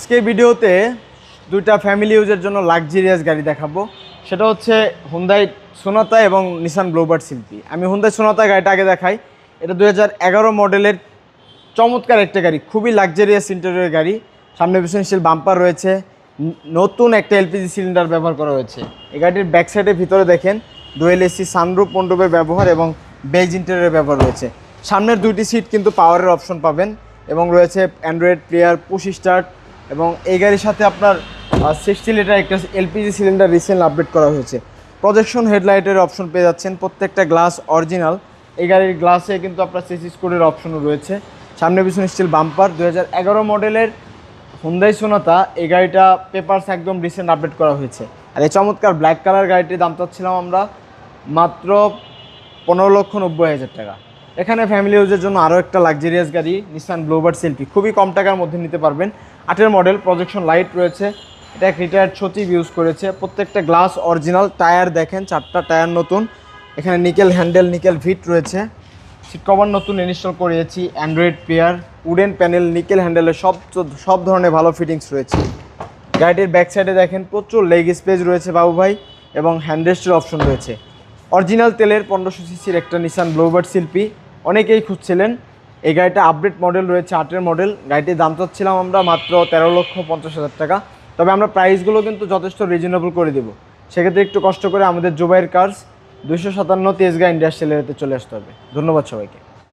আজকের ভিডিওতে দুইটা ফ্যামিলি ইউজের জন্য লাক্সারিয়াস গাড়ি দেখাবো। সেটা হচ্ছে হুন্ডাই সোনাতা এবং নিসান ব্লুবার্ড শিল্পী। আমি হুন্ডাই সোনাতা গাড়িটা আগে দেখাই। এটা 2011 মডেলের চমৎকার একটা গাড়ি, খুবই লাক্সারিয়াস ইন্টেরিয়র গাড়ি। সামনে পিছনে স্টিল বাম্পার রয়েছে, নতুন একটা এলপিজি সিলিন্ডার ব্যবহার করা হয়েছে। এই গাড়ির ব্যাক সাইডের ভিতরে দেখেন ডুয়েল এসি, সানরুফ, মন্ডপের ব্যবহার এবং বেজ ইন্টেরিয়র ব্যবহার রয়েছে। সামনের দুইটি সিট কিন্তু পাওয়ারের অপশন পাবেন এবং রয়েছে অ্যান্ড্রয়েড প্লেয়ার, পুশ স্টার্ট। এবং এই গাড়ির সাথে আপনার 60 লিটার একটা এলপিজি সিলিন্ডার রিসেন্ট আপডেট করা হয়েছে। প্রজেকশন হেডলাইটের অপশন পেয়ে যাচ্ছেন, প্রত্যেকটা গ্লাস অরিজিনাল। এই গাড়ির গ্লাসে কিন্তু আপনার চেসিস কোডের অপশনও রয়েছে। সামনে পিছনে স্টিল বাম্পার। 2011 মডেলের হুন্ডাই সোনাতা এই গাড়িটা পেপারস একদম রিসেন্ট আপডেট করা হয়েছে। আর এই চমৎকার ব্ল্যাক কালার গাড়িটির দাম চাচ্ছিলাম আমরা মাত্র 15,90,000 টাকা। এখানে ফ্যামিলি ইউজের জন্য আরও একটা লাক্সারিয়াস গাড়ি নিসান ব্লুবার্ড শিল্পী, খুবই কম টাকার মধ্যে নিতে পারবেন। 8 মডেল, প্রজেকশন লাইট রয়েছে। এটা রিটায়ার্ড সচিব ইউজ করেছে। প্রত্যেকটা গ্লাস অরিজিনাল, টায়ার দেখেন 4টা টায়ার নতুন। এখানে নিকেল হ্যান্ডেল, নিকেল ভিট রয়েছে। সিট কভার নতুন ইনস্টল করিয়েছি, Android player, wooden panel, nickel হ্যান্ডেলের সব ধরনের ভালো ফিটিংস রয়েছে। গাড়িটির ব্যাক সাইডে দেখেন প্রচুর লেগ স্পেস রয়েছে বাবু ভাই, এবং হ্যান্ডরেস্টের অপশন রয়েছে। অরিজিনাল তেলের 1500 সিসির একটা নিসান ব্লুবার্ড শিল্পী অনেকেই খুঁজছিলেন। এই গাড়িটা আপডেট মডেল রয়েছে, 8 মডেল। গাড়িটির দাম চাচ্ছিলাম আমরা মাত্র 13,50,000 টাকা। তবে আমরা প্রাইসগুলো কিন্তু যথেষ্ট রিজনেবল করে দেবো। সেক্ষেত্রে একটু কষ্ট করে আমাদের জুবাইর কার্স 257 তেজগাঁ ইন্ডাস্ট্রিয়াল এরিয়াতে চলে আসতে হবে। ধন্যবাদ সবাইকে।